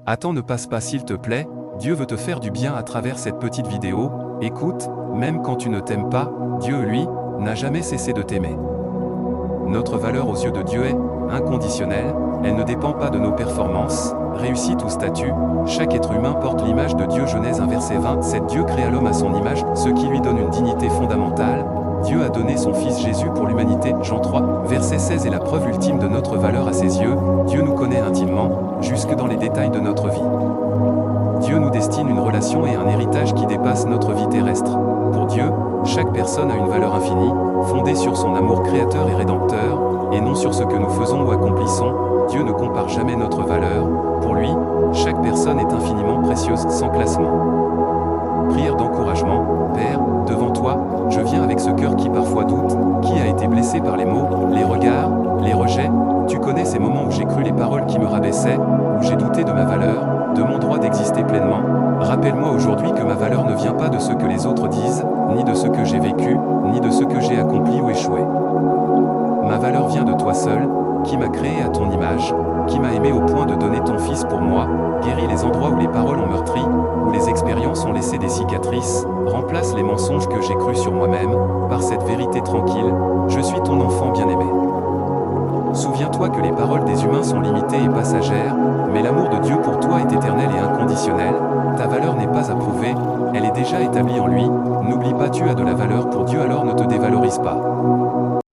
Attends, ne passe pas s'il te plaît, Dieu veut te faire du bien à travers cette petite vidéo. Écoute, même quand tu ne t'aimes pas, Dieu, lui, n'a jamais cessé de t'aimer. Notre valeur aux yeux de Dieu est inconditionnelle, elle ne dépend pas de nos performances, réussite ou statut. Chaque être humain porte l'image de Dieu. Genèse 1 verset 27. Dieu créa l'homme à son image, ce qui lui donne une dignité fondamentale. Dieu a donné son Fils Jésus pour l'humanité. Jean 3 verset 16 est la preuve ultime de notre valeur à ses yeux. Dieu nous connaît intimement, jusque dans les détails de notre vie. Dieu nous destine une relation et un héritage qui dépasse notre vie terrestre. Pour Dieu, chaque personne a une valeur infinie, fondée sur son amour créateur et rédempteur, et non sur ce que nous faisons ou accomplissons. Dieu ne compare jamais notre valeur. Pour lui, chaque personne est infiniment précieuse, sans classement. Prière d'encouragement. Père, devant toi, je viens avec ce cœur qui parfois doute, qui a été blessé par les mots, les regards, les rejets. Tu connais ces moments où j'ai cru les paroles qui me rabaissaient, où j'ai douté de ma valeur, de mon droit d'exister pleinement. Rappelle-moi aujourd'hui que ma valeur ne vient pas de ce que les autres disent, ni de ce que j'ai vécu, ni de ce que j'ai accompli ou échoué. Ma valeur vient de toi seul, qui m'as créé à ton image, qui m'as aimé au point de donner ton Fils pour moi, guéris les endroits où les paroles ont meurtri, où les expériences ont laissé des cicatrices, remplace les mensonges que j'ai crus sur moi-même, par cette vérité tranquille, je suis ton enfant bien-aimé. Souviens-toi que les paroles des humains sont limitées et passagères, mais l'amour de Dieu pour toi est éternel et inconditionnel. Ta valeur n'est pas à prouver, elle est déjà établie en lui. N'oublie pas, tu as de la valeur pour Dieu, alors ne te dévalorise pas.